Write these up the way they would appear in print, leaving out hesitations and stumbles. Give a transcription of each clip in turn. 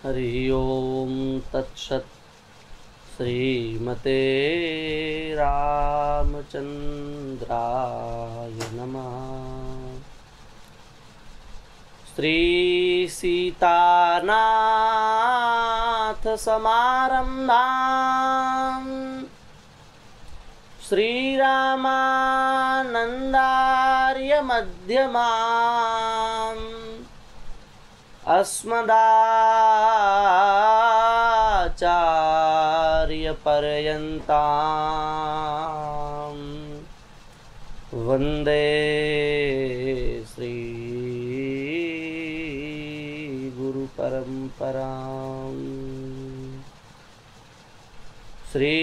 हरि ओम तत्सत्। श्रीमते रामचंद्राय नमः। श्री सीतानाथ समारंभां श्रीरामानंदार्य मध्यमाम् अस्मदाचार्यपर्यन्तां वन्दे श्री गुरुपरम्पराम्। श्री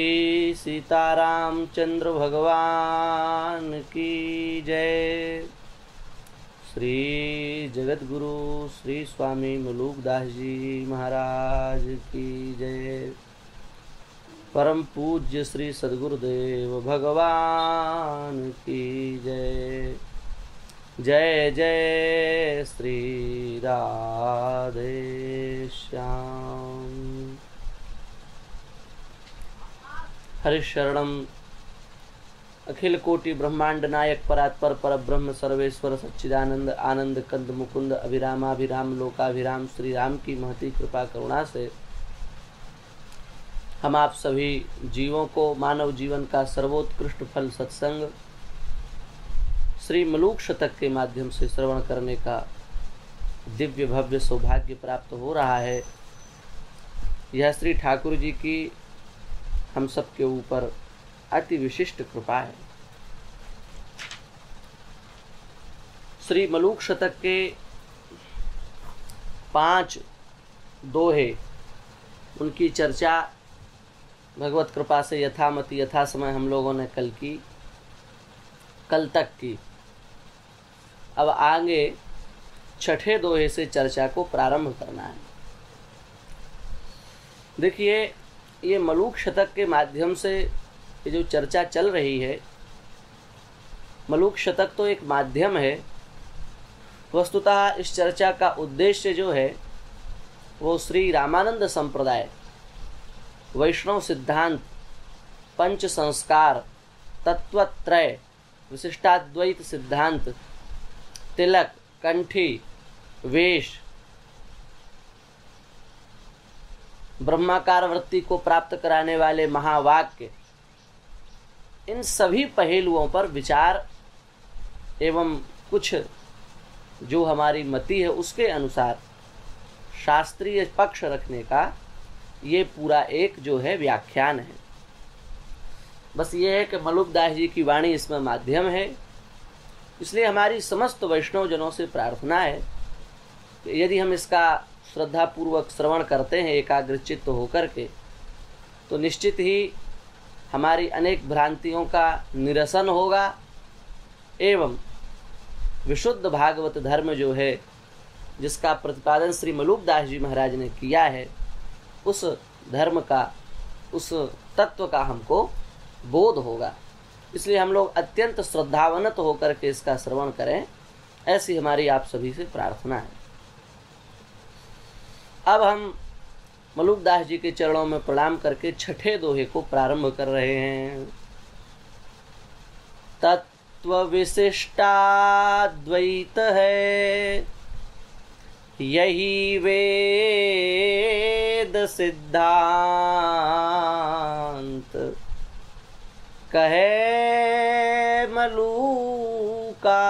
सीतारामचंद्र भगवान की जय। श्री जगतगुरु श्री स्वामी मलूकदास जी महाराज की जय। परम पूज्य श्री सद्गुरुदेव भगवान की जय। जय जय श्री राधे श्याम। हरिशरणम अखिल कोटि ब्रह्मांड नायक परात्पर परब्रह्म सर्वेश्वर सच्चिदानंद आनंद कंद मुकुंद अभिरामाभिराम लोकाभिराम श्री राम की महती कृपा करुणा से हम आप सभी जीवों को मानव जीवन का सर्वोत्कृष्ट फल सत्संग श्री मलूक शतक के माध्यम से श्रवण करने का दिव्य भव्य सौभाग्य प्राप्त हो रहा है। यह श्री ठाकुर जी की हम सब के ऊपर अति विशिष्ट कृपा है। श्री मलूक शतक के 5 दोहे उनकी चर्चा भगवत कृपा से यथामति यथा समय हम लोगों ने कल तक की। अब आगे 6ठे दोहे से चर्चा को प्रारंभ करना है। देखिए, ये मलूक शतक के माध्यम से ये जो चर्चा चल रही है, मलूक शतक तो एक माध्यम है। वस्तुतः इस चर्चा का उद्देश्य जो है वो श्री रामानंद संप्रदाय, वैष्णव सिद्धांत, पंच संस्कार, तत्वत्रय, विशिष्टाद्वैत सिद्धांत, तिलक, कंठी, वेश, ब्रह्माकार वृत्ति को प्राप्त कराने वाले महावाक्य, इन सभी पहलुओं पर विचार एवं कुछ जो हमारी मति है उसके अनुसार शास्त्रीय पक्ष रखने का ये पूरा एक जो है व्याख्यान है। बस ये है कि मलूकदास जी की वाणी इसमें माध्यम है। इसलिए हमारी समस्त वैष्णव जनों से प्रार्थना है कि यदि हम इसका श्रद्धापूर्वक श्रवण करते हैं एकाग्रचित्त होकर के, तो निश्चित ही हमारी अनेक भ्रांतियों का निरसन होगा एवं विशुद्ध भागवत धर्म जो है जिसका प्रतिपादन श्री मलूकदास जी महाराज ने किया है, उस धर्म का, उस तत्व का हमको बोध होगा। इसलिए हम लोग अत्यंत श्रद्धावनत होकर के इसका श्रवण करें, ऐसी हमारी आप सभी से प्रार्थना है। अब हम मलूकदास जी के चरणों में प्रणाम करके 6ठे दोहे को प्रारंभ कर रहे हैं। तत्व विशिष्टाद्वैत है यही वेद सिद्धांत, कहे मलूका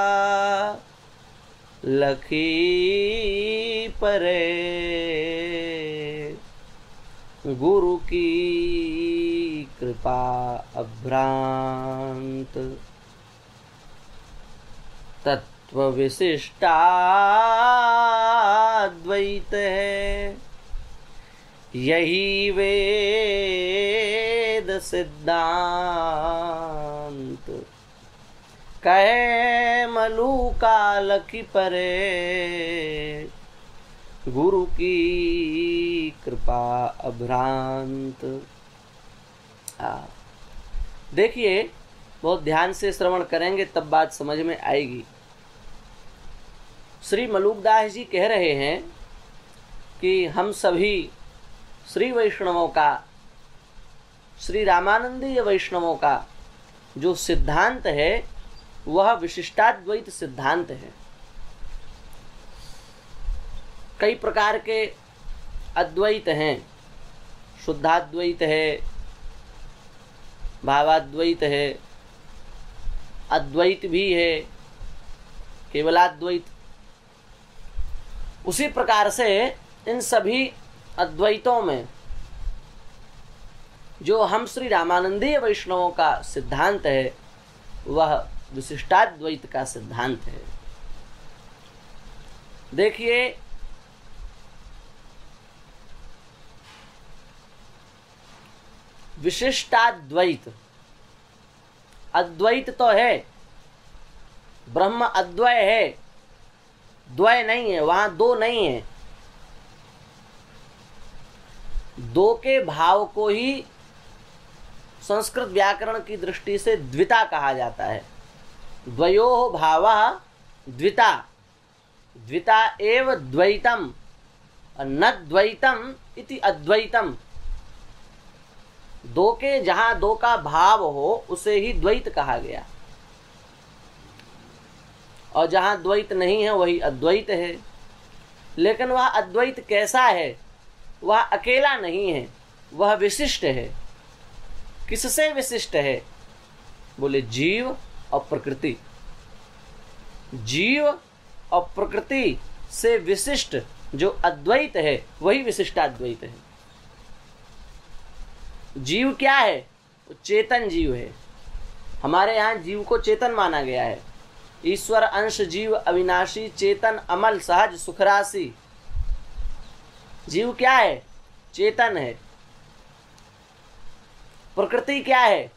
लखी परे, गुरु की कृपा अभ्रांत। तत्व विशिष्टाद्वैत है यही वेद सिद्धांत, कहे मलूका लखी परे, गुरु की कृपा अभ्रांत। देखिए, बहुत ध्यान से श्रवण करेंगे तब बात समझ में आएगी। श्री मलूकदास जी कह रहे हैं कि हम सभी श्री वैष्णवों का, श्री रामानंदीय वैष्णवों का जो सिद्धांत है वह विशिष्टाद्वैत सिद्धांत है। कई प्रकार के अद्वैत हैं, शुद्धाद्वैत है, भावाद्वैत है, अद्वैत भी है, केवलाद्वैत। उसी प्रकार से इन सभी अद्वैतों में जो हम श्री रामानंदीय वैष्णवों का सिद्धांत है वह विशिष्टाद्वैत का सिद्धांत है। देखिए, विशिष्टाद्वैत, अद्वैत तो है, ब्रह्म अद्वय है, द्वय नहीं है, वहां दो नहीं है। दो के भाव को ही संस्कृत व्याकरण की दृष्टि से द्विता कहा जाता है। द्वयोः भावः द्विता, द्विता एव द्वैतम, न द्वैतम इति अद्वैतम। दो के जहां दो का भाव हो उसे ही द्वैत कहा गया, और जहां द्वैत नहीं है वही अद्वैत है। लेकिन वह अद्वैत कैसा है? वह अकेला नहीं है, वह विशिष्ट है। किससे विशिष्ट है? बोले जीव और प्रकृति। जीव और प्रकृति से विशिष्ट जो अद्वैत है वही विशिष्टाद्वैत है। जीव क्या है? वो चेतन जीव है। हमारे यहाँ जीव को चेतन माना गया है। ईश्वर अंश जीव अविनाशी चेतन अमल सहज सुखराशि। जीव क्या है? चेतन है। प्रकृति क्या है?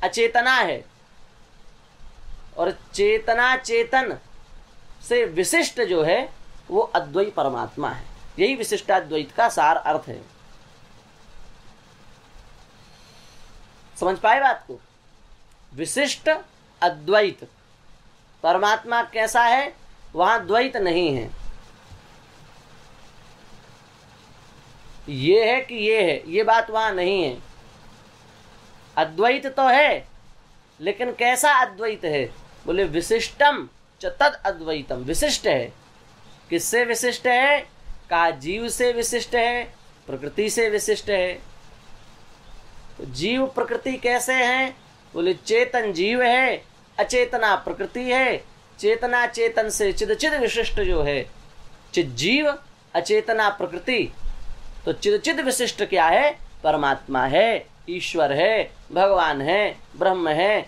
अचेतना है। और चेतना चेतन से विशिष्ट जो है वो अद्वैत परमात्मा है। यही विशिष्टाद्वैत का सार अर्थ है। समझ पाए बात को? विशिष्ट अद्वैत, परमात्मा कैसा है? वहां द्वैत नहीं है। ये है कि ये है, ये बात वहां नहीं है। अद्वैत तो है, लेकिन कैसा अद्वैत है? बोले विशिष्टम च तद अद्वैतम। विशिष्ट है। किससे विशिष्ट है? कहा जीव से विशिष्ट है, प्रकृति से विशिष्ट है। तो जीव प्रकृति कैसे हैं? बोले चेतन जीव है, अचेतना प्रकृति है। चेतना चेतन से चिद विशिष्ट जो है, चिद जीव अचेतना प्रकृति। तो चिद विशिष्ट क्या है? परमात्मा है, ईश्वर है, भगवान है, ब्रह्म है,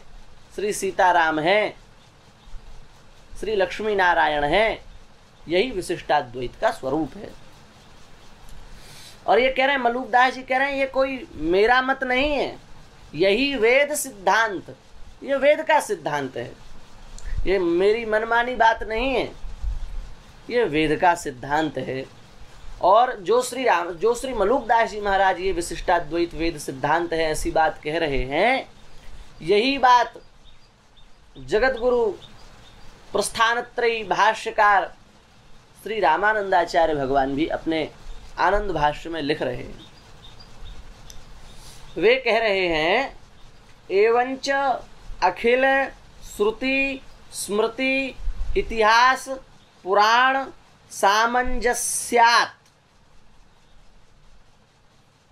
श्री सीताराम है, श्री लक्ष्मी नारायण है। यही विशिष्टाद्वैत का स्वरूप है। और ये कह रहे हैं, मलूकदास जी कह रहे हैं, ये कोई मेरा मत नहीं है, यही वेद सिद्धांत, ये वेद का सिद्धांत है। ये मेरी मनमानी बात नहीं है, ये वेद का सिद्धांत है। और जो श्री मलूकदास जी महाराज ये विशिष्टाद्वैत वेद सिद्धांत है ऐसी बात कह रहे हैं, यही बात जगत गुरु प्रस्थानत्रयी भाष्यकार श्री रामानंदाचार्य भगवान भी अपने आनंद भाष्य में लिख रहे हैं। वे कह रहे हैं, एवंच अखिल श्रुति स्मृति इतिहास पुराण सामंजस्यात्।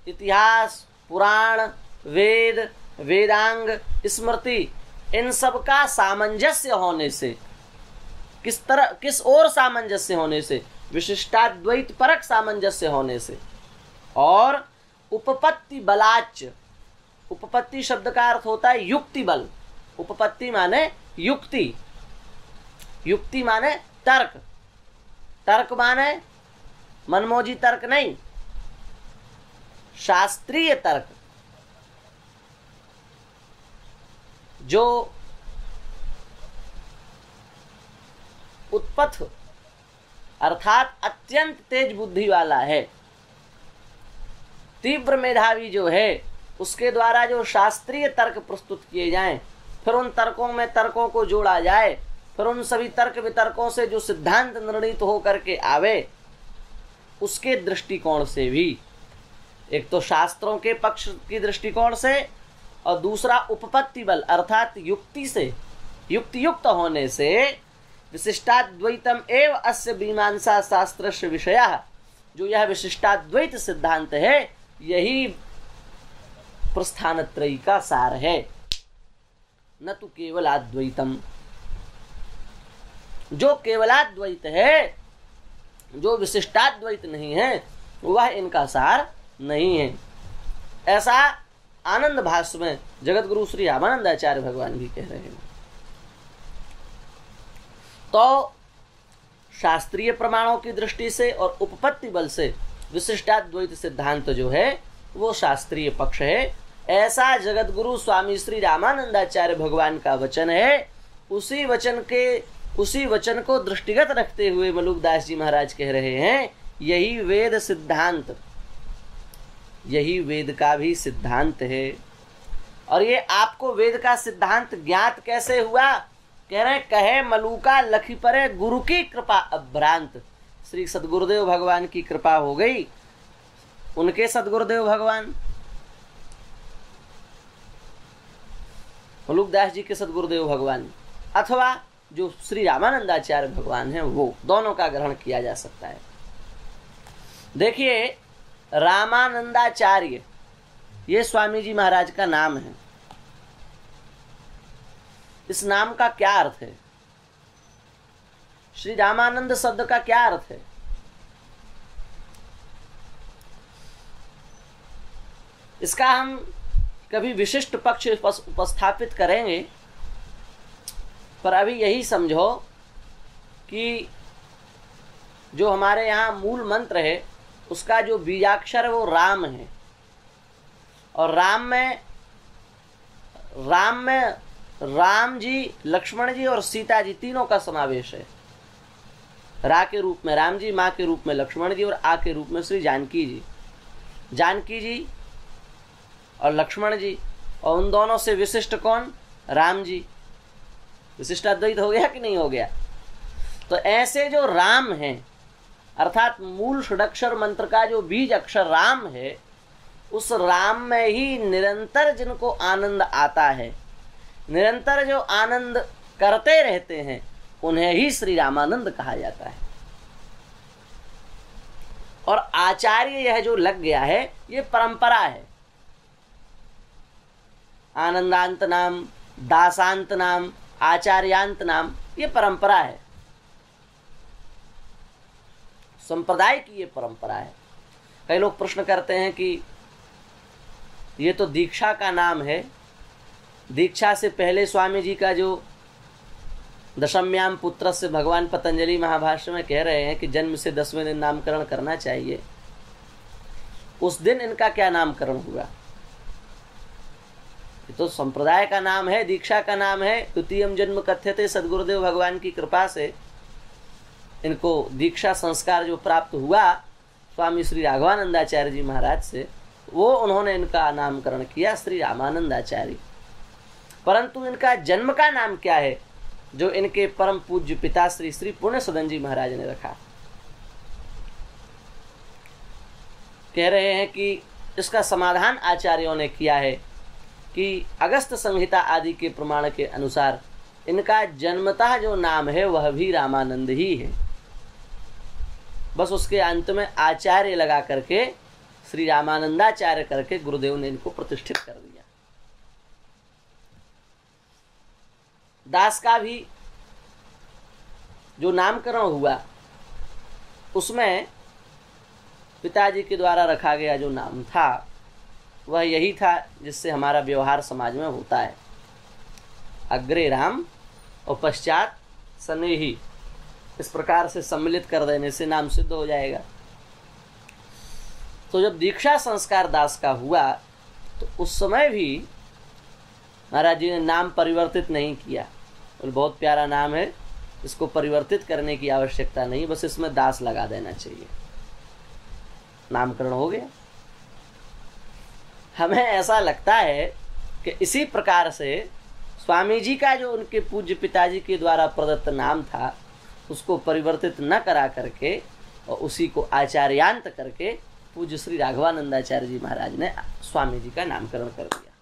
इतिहास, पुराण, वेद, वेदांग, स्मृति, इन सब का सामंजस्य होने से, किस ओर सामंजस्य होने से? विशिष्टाद्वैत परक सामंजस्य होने से। और उपपत्ति बलाच, उपपत्ति शब्द का अर्थ होता है युक्ति बल। उपपत्ति माने युक्ति, युक्ति माने तर्क, तर्क माने मनमोजी तर्क नहीं, शास्त्रीय तर्क। जो उत्पथ अर्थात अत्यंत तेज बुद्धि वाला है, तीव्र मेधावी जो है, उसके द्वारा जो शास्त्रीय तर्क प्रस्तुत किए जाएं, फिर उन तर्कों में तर्कों को जोड़ा जाए, फिर उन सभी तर्क वितर्कों से जो सिद्धांत निर्णीत हो करके आवे, उसके दृष्टिकोण से भी, एक तो शास्त्रों के पक्ष की दृष्टिकोण से और दूसरा उपपत्ति बल अर्थात युक्ति से, युक्त होने से विशिष्टाद्वैतम एव अस्य मीमांसा शास्त्रस्य विषयः, जो यह विशिष्टाद्वैत सिद्धांत है यही प्रस्थानत्रयी का सार है, न तो केवलाद्वैतम। जो केवलाद्वैत है, जो विशिष्टाद्वैत नहीं है, वह इनका सार नहीं है। ऐसा आनंद भाष्य में जगत गुरु श्री रामानंदाचार्य भगवान भी कह रहे हैं। तो शास्त्रीय प्रमाणों की दृष्टि से और उपपत्ति बल से विशिष्टाद्वैत सिद्धांत जो है वो शास्त्रीय पक्ष है, ऐसा जगत गुरु स्वामी श्री रामानंदाचार्य भगवान का वचन है। उसी वचन को दृष्टिगत रखते हुए मलुकदास जी महाराज कह रहे हैं, यही वेद सिद्धांत, यही वेद का भी सिद्धांत है। और ये आपको वेद का सिद्धांत ज्ञात कैसे हुआ? कह रहे हैं, कहे मलुका लखी परे गुरु की कृपा अभ्रांत। श्री सदगुरुदेव भगवान की कृपा हो गई, उनके सदगुरुदेव भगवान मलुकदास जी के सदगुरुदेव भगवान अथवा जो श्री रामानंदाचार्य भगवान हैं, वो दोनों का ग्रहण किया जा सकता है। देखिए, रामानंदाचार्य ये स्वामी जी महाराज का नाम है। इस नाम का क्या अर्थ है? श्री रामानंद शब्द का क्या अर्थ है? इसका हम कभी विशिष्ट पक्ष उपस्थापित करेंगे, पर अभी यही समझो कि जो हमारे यहाँ मूल मंत्र है उसका जो बीजाक्षर है वो राम है, और राम में राम जी, लक्ष्मण जी और सीता जी तीनों का समावेश है। रा के रूप में राम जी, माँ के रूप में लक्ष्मण जी और आ के रूप में श्री जानकी जी। जानकी जी और लक्ष्मण जी, और उन दोनों से विशिष्ट कौन? राम जी। विशिष्टाद्वैत हो गया कि नहीं हो गया? तो ऐसे जो राम हैं, अर्थात मूल षडक्षर मंत्र का जो बीज अक्षर राम है, उस राम में ही निरंतर जिनको आनंद आता है, निरंतर जो आनंद करते रहते हैं, उन्हें ही श्री रामानंद कहा जाता है। और आचार्य यह जो लग गया है, ये परंपरा है। आनंदांत नाम, दासांत नाम, आचार्यांत नाम, ये परंपरा है, संप्रदाय की ये परंपरा है। कई लोग प्रश्न करते हैं कि ये तो दीक्षा का नाम है, दीक्षा से पहले स्वामी जी का जो दशम्याम पुत्र से भगवान पतंजलि महाभाष्य में कह रहे हैं कि जन्म से 10वें दिन नामकरण करना चाहिए, उस दिन इनका क्या नामकरण हुआ? ये तो संप्रदाय का नाम है, दीक्षा का नाम है। द्वितीयम जन्म कथ्यते, सदगुरुदेव भगवान की कृपा से इनको दीक्षा संस्कार जो प्राप्त हुआ स्वामी श्री राघवानंदाचार्य जी महाराज से, वो उन्होंने इनका नामकरण किया श्री रामानंदाचार्य। परंतु इनका जन्म का नाम क्या है जो इनके परम पूज्य पिता श्री श्री पुण्य सदन जी महाराज ने रखा? कह रहे हैं कि इसका समाधान आचार्यों ने किया है कि अगस्त संहिता आदि के प्रमाण के अनुसार इनका जन्मतः जो नाम है वह भी रामानंद ही है। बस उसके अंत में आचार्य लगा करके श्री रामानंदाचार्य करके गुरुदेव ने इनको प्रतिष्ठित कर दिया। दास का भी जो नामकरण हुआ उसमें पिताजी के द्वारा रखा गया जो नाम था वह यही था जिससे हमारा व्यवहार समाज में होता है, अग्रे राम और पश्चात स्नेही। इस प्रकार से सम्मिलित कर देने से नाम सिद्ध हो जाएगा। तो जब दीक्षा संस्कार दास का हुआ तो उस समय भी महाराज जी ने नाम परिवर्तित नहीं किया। तो बहुत प्यारा नाम है, इसको परिवर्तित करने की आवश्यकता नहीं, बस इसमें दास लगा देना चाहिए, नामकरण हो गया। हमें ऐसा लगता है कि इसी प्रकार से स्वामी जी का जो उनके पूज्य पिताजी के द्वारा प्रदत्त नाम था उसको परिवर्तित न करा करके और उसी को आचार्यांत करके पूज्य श्री राघवानंदाचार्य जी महाराज ने स्वामी जी का नामकरण कर दिया।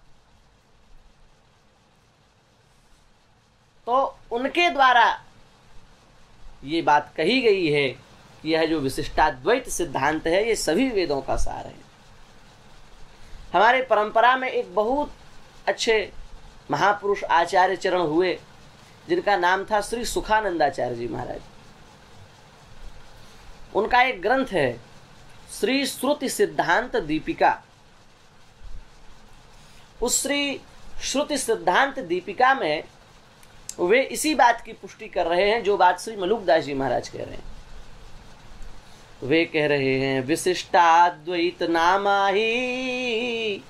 तो उनके द्वारा ये बात कही गई है कि यह जो विशिष्टाद्वैत सिद्धांत है ये सभी वेदों का सार है। हमारे परंपरा में एक बहुत अच्छे महापुरुष आचार्य चरण हुए जिनका नाम था श्री सुखानंदाचार्य जी महाराज। उनका एक ग्रंथ है श्री श्रुति सिद्धांत दीपिका। उस श्री श्रुति सिद्धांत दीपिका में वे इसी बात की पुष्टि कर रहे हैं जो बात श्री मलुकदास जी महाराज कह रहे हैं। वे कह रहे हैं विशिष्टाद्वैत नामा ही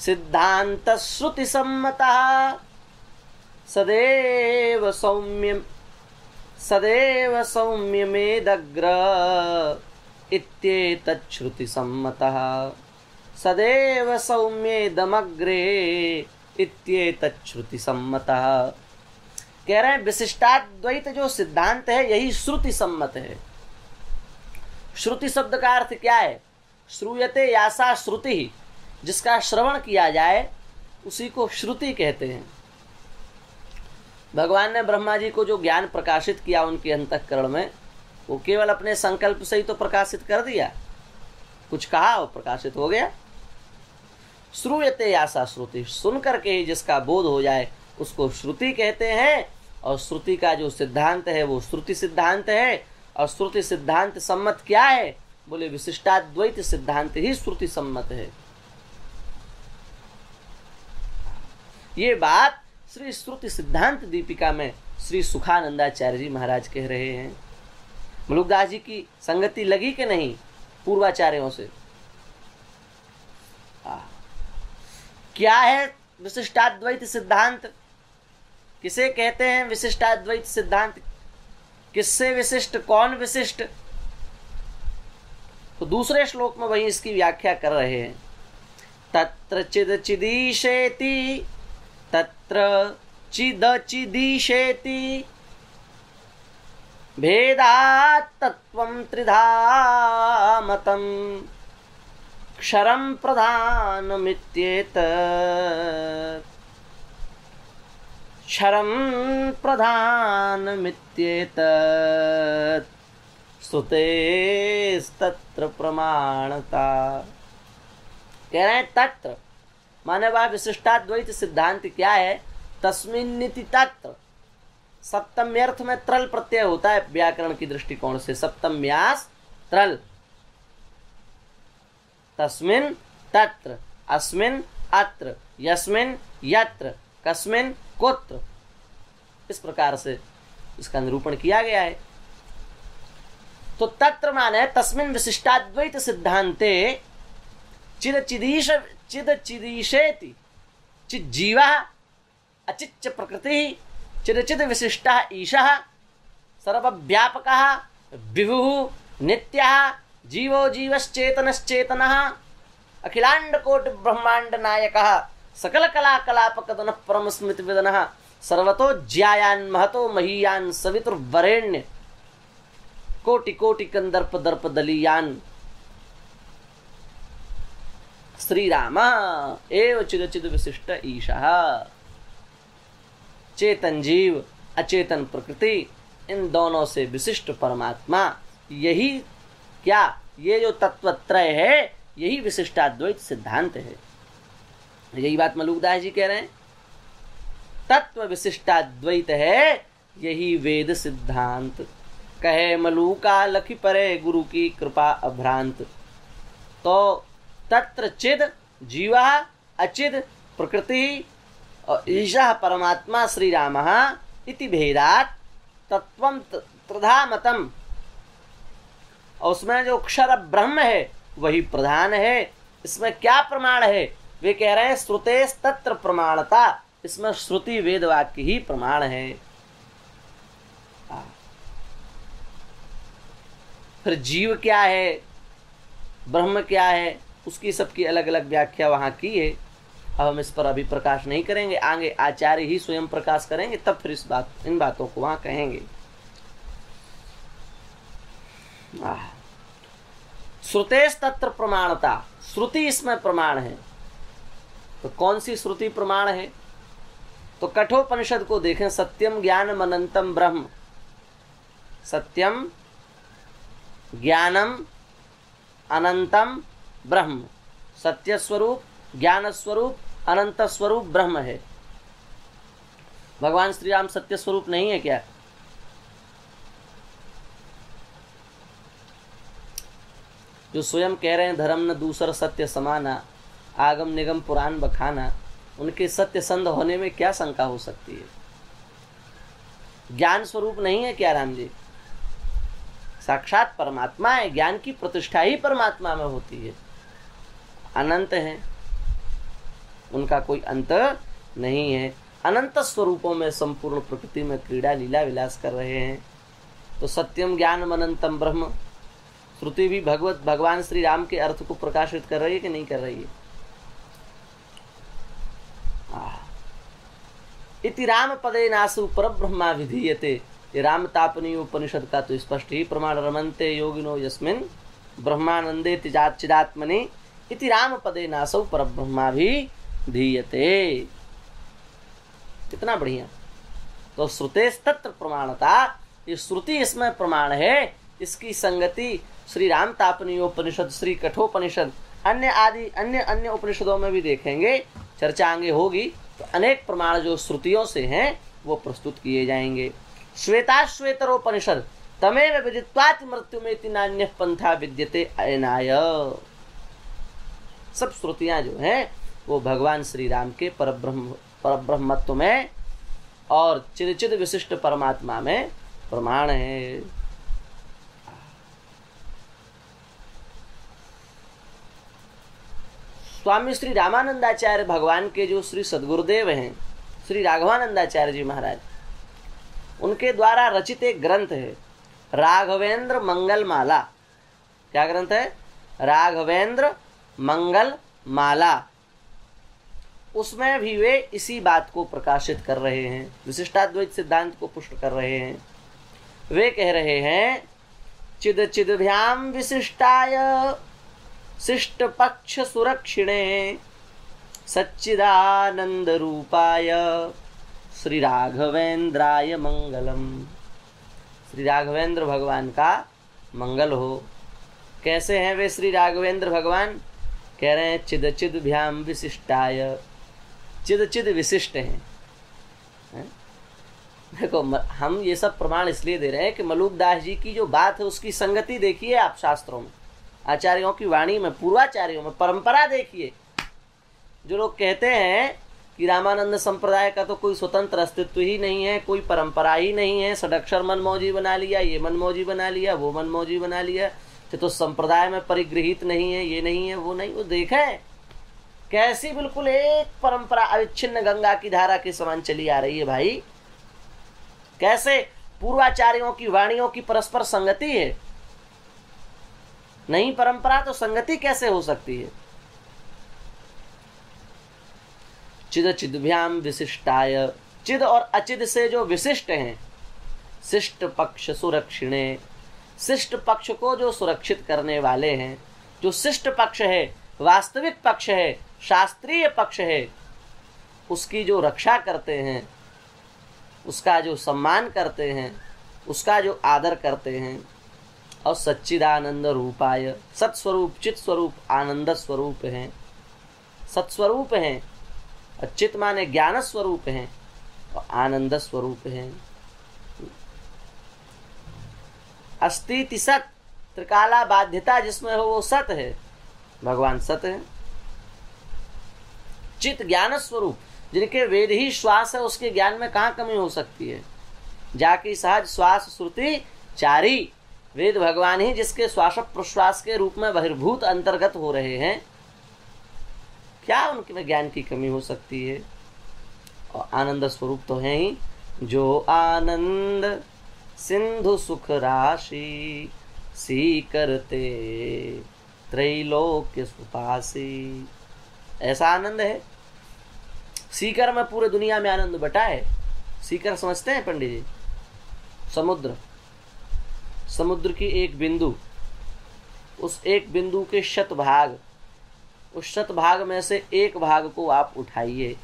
सिद्धांत श्रुति सम्मता सदैव सौम्यमेदग्र इत्येतत् श्रुति सम्मतः सदैव सौम्येदमग्रे इत्येतत् श्रुति सम्मतः। कह रहे हैं विशिष्टाद्वैत जो सिद्धांत है यही श्रुति सम्मत है। श्रुति शब्द का अर्थ क्या है? श्रूयते यासा श्रुति, जिसका श्रवण किया जाए उसी को श्रुति कहते हैं। भगवान ने ब्रह्मा जी को जो ज्ञान प्रकाशित किया उनके अंतःकरण में, वो केवल अपने संकल्प से ही तो प्रकाशित कर दिया, कुछ कहा वो प्रकाशित हो गया। श्रूयते यासा श्रुति, सुन करके ही जिसका बोध हो जाए उसको श्रुति कहते हैं। और श्रुति का जो सिद्धांत है वो श्रुति सिद्धांत है। और श्रुति सिद्धांत सम्मत क्या है? बोले विशिष्टाद्वैत सिद्धांत ही श्रुति सम्मत है। ये बात श्री श्रुति सिद्धांत दीपिका में श्री सुखानंदाचार्य जी महाराज कह रहे हैं। मलुकदास जी की संगति लगी कि नहीं पूर्वाचार्यों से? क्या है विशिष्टाद्वैत सिद्धांत? किसे कहते हैं विशिष्टाद्वैत सिद्धांत? किससे विशिष्ट, कौन विशिष्ट? तो दूसरे श्लोक में वही इसकी व्याख्या कर रहे हैं। तत्र चिदचिदीशेति, तत्र चिदचिदीशेति भेदात् तत्त्वं त्रिधा मतम् क्षरं प्रधानमित्येतत् क्षरं प्रधानमित्येतत् श्रुतेस्तत्र प्रमाणता। कह रहे हैं तत्र माने वह विशिष्टाद्वैत सिद्धांत क्या है? तस्मिन्निति तत्र, सप्तम्यर्थ में त्रल प्रत्यय होता है व्याकरण की दृष्टिकोण से। सप्तम्यास त्रल, तस्मिन् तत्र, अस्मिन् अत्र, यस्मिन् यत्र, कस्मिन् कोत्र, इस प्रकार से इसका निरूपण किया गया है। तो तत्र माने तस्मिन् विशिष्टाद्वैत सिद्धांते चिदचिदीशेति, चिज्जीवः अचिच्च प्रकृतिः चिदचिद विशिष्टः ईशः सर्वव्यापकः विभुः नित्यः जीवो जीवश्चेतनश्चेतनः अखिलांड कोटि ब्रह्मांड नायकः सकल कला कलापकदनः परम स्मृति विदनः सर्वतो ज्यायान् महतो महीयान् सवितुर्वरेण्य कोटि कोटि कंदर्प दर्प दलीयान् श्री राम एव चिद चिद विशिष्ट ईशः। चेतन जीव अचेतन प्रकृति, इन दोनों से विशिष्ट परमात्मा, यही क्या, ये जो तत्वत्रय है यही विशिष्टाद्वैत सिद्धांत है। यही बात मलुकदास जी कह रहे हैं। तत्व विशिष्टाद्वैत है यही वेद सिद्धांत, कहे मलुका लखी परे गुरु की कृपा अभ्रांत। तो तत्र चिद जीवा अचिद प्रकृति और ईशः परमात्मा श्री रामः इति भेदात् तत्वं त्रिधा मतम, और उसमें जो अक्षर ब्रह्म है वही प्रधान है। इसमें क्या प्रमाण है? वे कह रहे हैं श्रुतेस् तत्र प्रमाणता, इसमें श्रुति वेद वाक्य ही प्रमाण है। फिर जीव क्या है, ब्रह्म क्या है, उसकी सबकी अलग अलग व्याख्या वहाँ की है। अब हम इस पर अभी प्रकाश नहीं करेंगे, आगे आचार्य ही स्वयं प्रकाश करेंगे, तब फिर इन बातों को वहाँ कहेंगे। श्रुतेस तत्र प्रमाणता, श्रुति इसमें प्रमाण है। तो कौन सी श्रुति प्रमाण है? तो कठोपनिषद को देखें, सत्यम ज्ञानम अनंतम ब्रह्म, सत्यम ज्ञानम अनंतम ब्रह्म, सत्य स्वरूप, ज्ञान स्वरूप, अनंत स्वरूप ब्रह्म है। भगवान श्री राम सत्य स्वरूप नहीं है क्या? जो स्वयं कह रहे हैं धर्म न दूसर सत्य समाना, आगम निगम पुराण बखाना, उनके सत्य संध होने में क्या शंका हो सकती है? ज्ञान स्वरूप नहीं है क्या राम जी? साक्षात परमात्मा है, ज्ञान की प्रतिष्ठा ही परमात्मा में होती है। अनंत है, उनका कोई अंत नहीं है, अनंत स्वरूपों में संपूर्ण प्रकृति में क्रीड़ा लीला विलास कर रहे हैं। तो सत्यम ज्ञानम अनंतम ब्रह्म, श्रुति भी भगवान श्री राम के अर्थ को प्रकाशित कर रही है कि नहीं कर रही है? इति राम पदे नासु परब्रह्मा विधीयते, ये राम तापनीय उपनिषद का तो स्पष्ट ही प्रमाण। रमन्ते योगिनो यस्मिन् ब्रह्मानंदे चिदात्मनि इति राम पदे नासु परब्रह्मा भी धीयते। कितना बढ़िया। तो श्रुतेस तत्र प्रमाणता, ये श्रुति इसमें प्रमाण है। इसकी संगति श्री राम तापनीयोपनिषद, श्री कठोपनिषद, अन्य उपनिषदों में भी देखेंगे, चर्चा आगे होगी। तो अनेक प्रमाण जो श्रुतियों से हैं वो प्रस्तुत किए जाएंगे। श्वेताश्वेतरोपनिषद, तमेव विदित्वात् मृत्युमेति नान्यः पंथा विद्यते अयनाय। सब श्रुतियां जो हैं वो भगवान श्री राम के परब्रह्मत्व में और चिद विशिष्ट परमात्मा में प्रमाण है। स्वामी श्री रामानंदाचार्य भगवान के जो श्री सद्गुरुदेव हैं, श्री राघवानंदाचार्य जी महाराज, उनके द्वारा रचित एक ग्रंथ है राघवेंद्र मंगल माला। क्या ग्रंथ है? राघवेंद्र मंगल माला। उसमें भी वे इसी बात को प्रकाशित कर रहे हैं, विशिष्टाद्वैत सिद्धांत को पुष्ट कर रहे हैं। वे कह रहे हैं चिद चिदभ्याम विशिष्टाय शिष्ट पक्ष सुरक्षिणे सच्चिदानंद रूपाय श्री राघवेंद्राय मंगलम। श्री राघवेंद्र भगवान का मंगल हो। कैसे हैं वे श्री राघवेंद्र भगवान? कह रहे हैं चिद चिद भ्याम विशिष्टाय, चिद चिद विशिष्ट हैं। देखो, हम ये सब प्रमाण इसलिए दे रहे हैं कि मलुकदास जी की जो बात है उसकी संगति देखिए आप शास्त्रों में, आचार्यों की वाणी में, पूर्वाचार्यों में, परंपरा देखिए। जो लोग कहते हैं कि रामानंद संप्रदाय का तो कोई स्वतंत्र अस्तित्व ही नहीं है, कोई परंपरा ही नहीं है, षडक्षर मनमौजी बना लिया, ये मनमौजी बना लिया, वो मनमौजी बना लिया, तो संप्रदाय में परिगृहित नहीं है, ये नहीं है, वो नहीं। वो देखें कैसी बिल्कुल एक परंपरा अविच्छिन्न गंगा की धारा के समान चली आ रही है भाई। कैसे पूर्वाचार्यों की वाणियों की परस्पर संगति है। नहीं परंपरा तो संगति कैसे हो सकती है? चिद चिदभ्याम विशिष्टाय, चिद और अचिद से जो विशिष्ट हैं, शिष्ट पक्ष सुरक्षिणे, शिष्ट पक्ष को जो सुरक्षित करने वाले हैं, जो शिष्ट पक्ष है, वास्तविक पक्ष है, शास्त्रीय पक्ष है, उसकी जो रक्षा करते हैं, उसका जो सम्मान करते हैं, उसका जो आदर करते हैं। और सच्चिदानंद रूपाय, सत्स्वरूप चित स्वरूप आनंद स्वरूप हैं, सत्स्वरूप हैं। और चित माने ज्ञान स्वरूप हैं और आनंद स्वरूप हैं। अस्तिति सत, त्रिकाला बाध्यता जिसमें हो वो सत है, भगवान सत है। चित ज्ञान स्वरूप, जिनके वेद ही श्वास है, उसके ज्ञान में कहाँ कमी हो सकती है? जाकी सहज श्वास श्रुति चारी, वेद भगवान ही जिसके श्वास प्रश्वास के रूप में बहिर्भूत अंतर्गत हो रहे हैं, क्या उनके ज्ञान की कमी हो सकती है? और आनंद स्वरूप तो है ही, जो आनंद सिंधु सुख राशि सी करते त्रैलोक्य सुपासी। ऐसा आनंद है। सीकर में पूरे दुनिया में आनंद बटा है। सीकर समझते हैं पंडित जी? समुद्र, समुद्र की एक बिंदु, उस एक बिंदु के शतभाग, उस शतभाग में से एक भाग को आप उठाइए,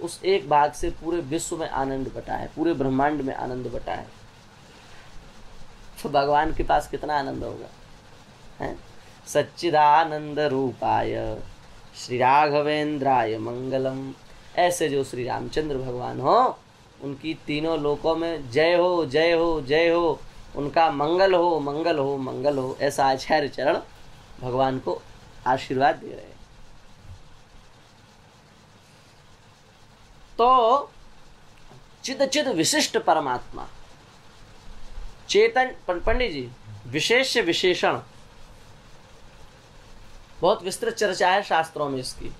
उस एक भाग से पूरे विश्व में आनंद बटा है, पूरे ब्रह्मांड में आनंद बटा है। तो भगवान के पास कितना आनंद होगा, है? सच्चिदानंद रूपाय श्री राघवेंद्राय मंगलम। ऐसे जो श्री रामचंद्र भगवान हो, उनकी तीनों लोकों में जय हो, जय हो, जय हो, उनका मंगल हो, मंगल हो, मंगल हो। ऐसा आचार्य चरण भगवान को आशीर्वाद दे रहे हैं। तो चिद चिद विशिष्ट परमात्मा, चेतन, पंडित जी, विशेष विशेषण, बहुत विस्तृत चर्चा है शास्त्रों में इसकी।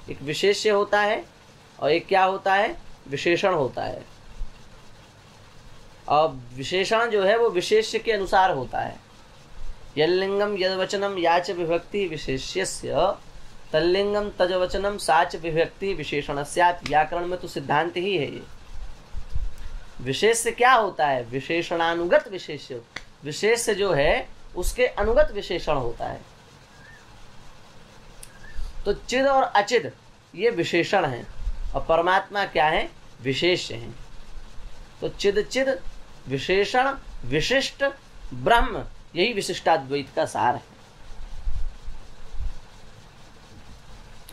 एक विशेष्य होता है और एक क्या होता है, विशेषण होता है। और विशेषण जो है वो विशेष्य के अनुसार होता है। यल्लिंगम यद्वचनम याच विभक्ति विशेष्यस्य तल्लिंगम तजवचनम साच विभक्ति विशेषणस्यात्। व्याकरण में तो सिद्धांत ही है ये। विशेष्य क्या होता है, विशेषणानुगत विशेष्य। विशेष्य जो है उसके अनुगत विशेषण होता है। तो चिद और अचिद ये विशेषण हैं और परमात्मा क्या है, विशेष्य हैं। तो चिद चिद विशेषण विशिष्ट ब्रह्म, यही विशिष्टाद्वैत का सार है।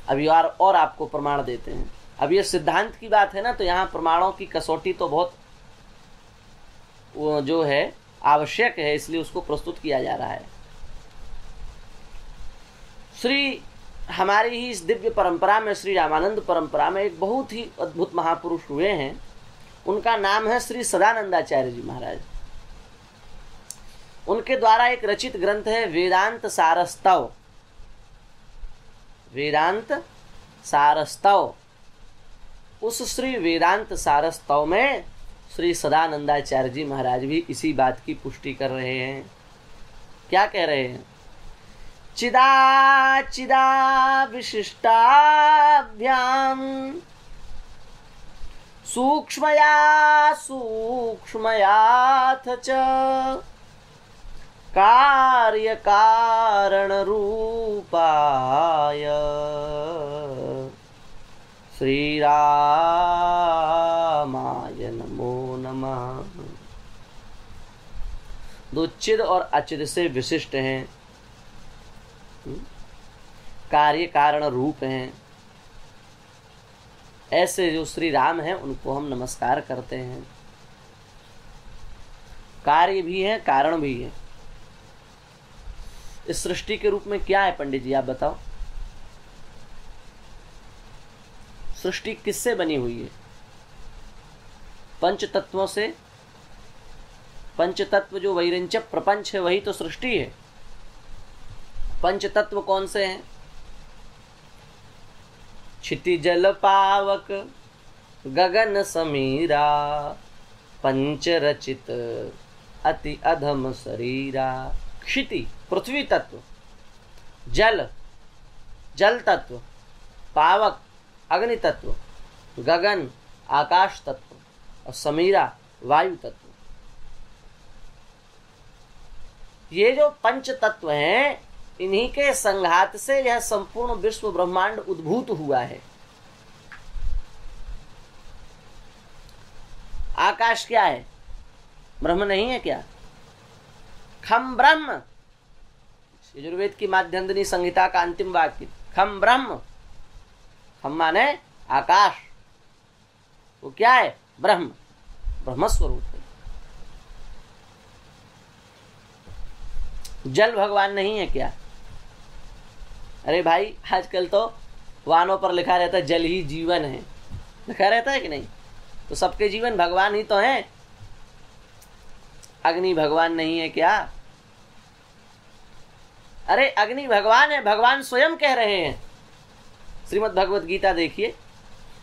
अभी और आपको प्रमाण देते हैं। अब ये सिद्धांत की बात है ना, तो यहाँ प्रमाणों की कसौटी तो बहुत वो जो है आवश्यक है, इसलिए उसको प्रस्तुत किया जा रहा है। श्री हमारी ही इस दिव्य परंपरा में, श्री रामानंद परंपरा में एक बहुत ही अद्भुत महापुरुष हुए हैं। उनका नाम है श्री सदानंदाचार्य जी महाराज। उनके द्वारा एक रचित ग्रंथ है वेदांत सारस्तव। वेदांत सारस्तव। उस श्री वेदांत सारस्तव में श्री सदानंदाचार्य जी महाराज भी इसी बात की पुष्टि कर रहे हैं। क्या कह रहे हैं, चिदा चिदा विशिष्टाभ्याम सूक्ष्मया सूक्ष्मयाथ च कार्य कारण रूपाय श्री रामाय नमो नमः। दो चिद और अचिद से विशिष्ट हैं, कार्य कारण रूप हैं। ऐसे जो श्री राम हैं उनको हम नमस्कार करते हैं। कार्य भी है, कारण भी है। इस सृष्टि के रूप में क्या है पंडित जी, आप बताओ। सृष्टि किससे बनी हुई है, पंच तत्वों से। पंच तत्व जो वैरिंच प्रपंच है वही तो सृष्टि है। पंच तत्व कौन से हैं, क्षिति जल पावक गगन समीरा पंच रचित अति अधम शरीरा। क्षिति पृथ्वी तत्व, जल जल तत्व, पावक अग्नि तत्व, गगन आकाश तत्व और समीरा वायु तत्व। ये जो पंच तत्व हैं, इन्हीं के संघात से यह संपूर्ण विश्व ब्रह्मांड उद्भूत हुआ है। आकाश क्या है, ब्रह्म नहीं है क्या? खम ब्रह्म, यजुर्वेद की माध्यंदिनी संहिता का अंतिम वाक्य, खम ब्रह्म। खम माने आकाश, वो क्या है, ब्रह्म, ब्रह्मस्वरूप है। जल भगवान नहीं है क्या? अरे भाई, आजकल तो वाहनों पर लिखा रहता है जल ही जीवन है, लिखा रहता है कि नहीं? तो सबके जीवन भगवान ही तो हैं। अग्नि भगवान नहीं है क्या? अरे अग्नि भगवान है, भगवान स्वयं कह रहे हैं। श्रीमद् भगवत गीता देखिए,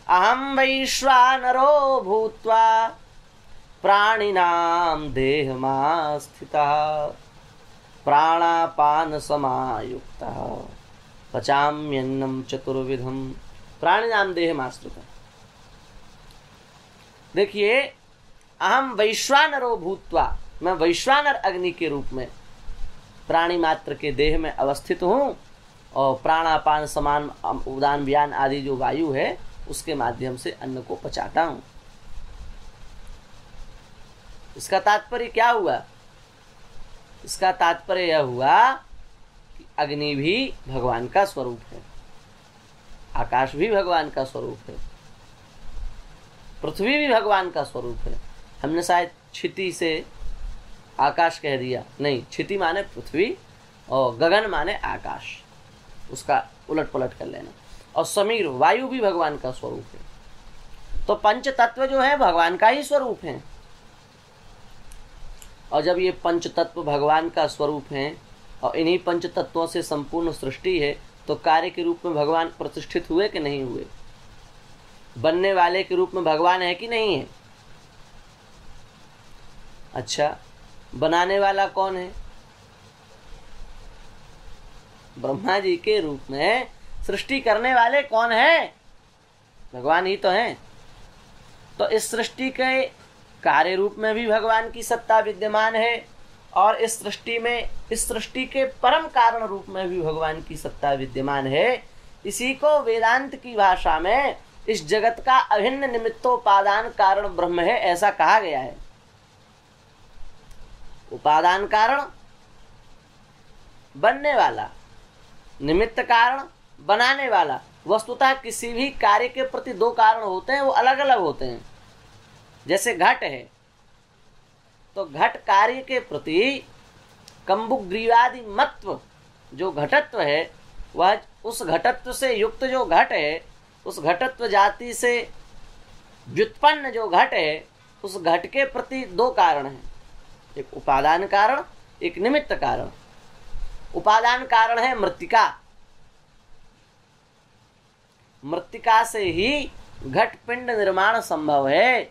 अहम वैश्वानरो भूत्वा प्राणिनाम देहमा स्थितः प्राणापान समायुक्तः पचाम्यन्नम चतुर्विधम प्राणिनाम देहमाश्रितः। देखिए, अहम वैश्वानरो भूत्वा, मैं वैश्वानर अग्नि के रूप में प्राणी मात्र के देह में अवस्थित हूँ और प्राणापान समान उदान व्यान आदि जो वायु है उसके माध्यम से अन्न को पचाता हूँ। इसका तात्पर्य क्या हुआ? इसका तात्पर्य यह हुआ कि अग्नि भी भगवान का स्वरूप है, आकाश भी भगवान का स्वरूप है, पृथ्वी भी भगवान का स्वरूप है। हमने शायद क्षिति से आकाश कह दिया, नहीं, क्षिति माने पृथ्वी और गगन माने आकाश, उसका उलट पलट कर लेना। और समीर वायु भी भगवान का स्वरूप है। तो पंच तत्व जो है भगवान का ही स्वरूप है। और जब ये पंच तत्व भगवान का स्वरूप है और इन्हीं पंच तत्वों से संपूर्ण सृष्टि है, तो कार्य के रूप में भगवान प्रतिष्ठित हुए कि नहीं हुए? बनने वाले के रूप में भगवान है कि नहीं है? अच्छा, बनाने वाला कौन है? ब्रह्मा जी के रूप में सृष्टि करने वाले कौन है? भगवान ही तो हैं। तो इस सृष्टि के कार्य रूप में भी भगवान की सत्ता विद्यमान है और इस सृष्टि के परम कारण रूप में भी भगवान की सत्ता विद्यमान है। इसी को वेदांत की भाषा में इस जगत का अभिन्न निमित्तोपादान कारण ब्रह्म है, ऐसा कहा गया है। उपादान कारण बनने वाला, निमित्त कारण बनाने वाला। वस्तुतः किसी भी कार्य के प्रति दो कारण होते हैं, वो अलग अलग होते हैं। जैसे घट है, तो घट कार्य के प्रति कंबुग्रीवादि मत्व जो घटत्व है, वह उस घटत्व से युक्त जो घट है, उस घटत्व जाति से व्युत्पन्न जो घट है, उस घट के प्रति दो कारण हैं, एक उपादान कारण, एक निमित्त कारण। उपादान कारण है मृत्तिका। मृत्तिका से ही घट पिंड निर्माण संभव है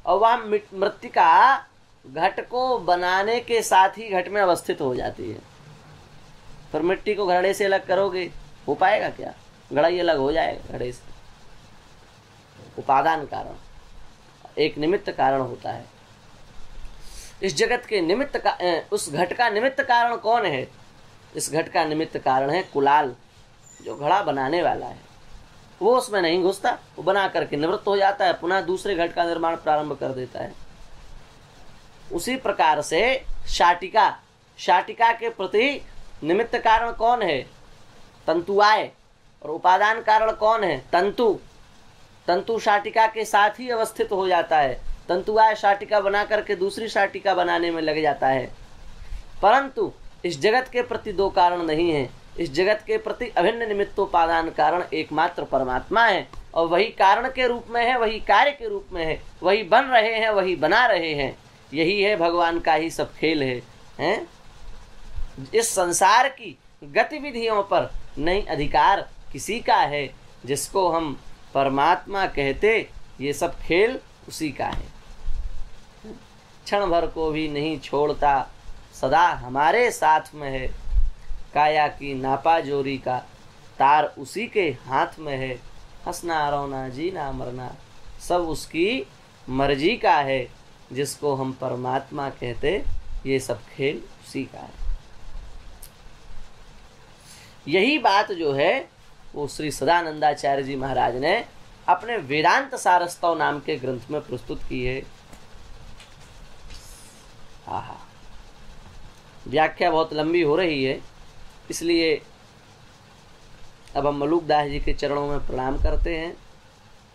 और वह मृत्तिका घट को बनाने के साथ ही घट में अवस्थित हो जाती है। पर मिट्टी को घड़े से अलग करोगे, हो पाएगा क्या? घड़ा ही अलग हो जाएगा घड़े से। उपादान कारण एक निमित्त कारण होता है। इस जगत के निमित्त का उस घट का निमित्त कारण कौन है? इस घट का निमित्त कारण है कुलाल, जो घड़ा बनाने वाला है। वो उसमें नहीं घुसता, वो बना करके निवृत्त हो जाता है, पुनः दूसरे घट का निर्माण प्रारंभ कर देता है। उसी प्रकार से शाटिका के प्रति निमित्त कारण कौन है? तंतुआय। और उपादान कारण कौन है? तंतु शाटिका के साथ ही अवस्थित हो जाता है। तंतुआय शाटिका बना करके दूसरी शाटिका बनाने में लग जाता है। परंतु इस जगत के प्रति दो कारण नहीं है। इस जगत के प्रति अभिन्न निमित्तोपादान कारण एकमात्र परमात्मा है और वही कारण के रूप में है, वही कार्य के रूप में है, वही बन रहे हैं, वही बना रहे हैं। यही है भगवान का ही सब खेल है, हैं? इस संसार की गतिविधियों पर नहीं अधिकार किसी का है, जिसको हम परमात्मा कहते, ये सब खेल उसी का है। क्षण भर को भी नहीं छोड़ता, सदा हमारे साथ में है। काया की नापा जोरी का तार उसी के हाथ में है। हंसना रोना जीना मरना सब उसकी मर्जी का है। जिसको हम परमात्मा कहते, ये सब खेल उसी का है। यही बात जो है वो श्री सदानंदाचार्य जी महाराज ने अपने वेदांत सारस्तव नाम के ग्रंथ में प्रस्तुत की है। आहा, व्याख्या बहुत लंबी हो रही है, इसलिए अब हम मलुकदास जी के चरणों में प्रणाम करते हैं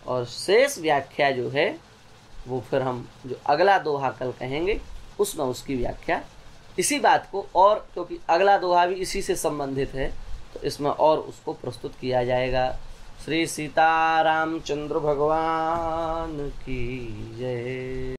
और शेष व्याख्या जो है वो फिर हम जो अगला दोहा कल कहेंगे उसमें उसकी व्याख्या इसी बात को, और क्योंकि अगला दोहा भी इसी से संबंधित है तो इसमें और उसको प्रस्तुत किया जाएगा। श्री सीतारामचंद्र भगवान की जय।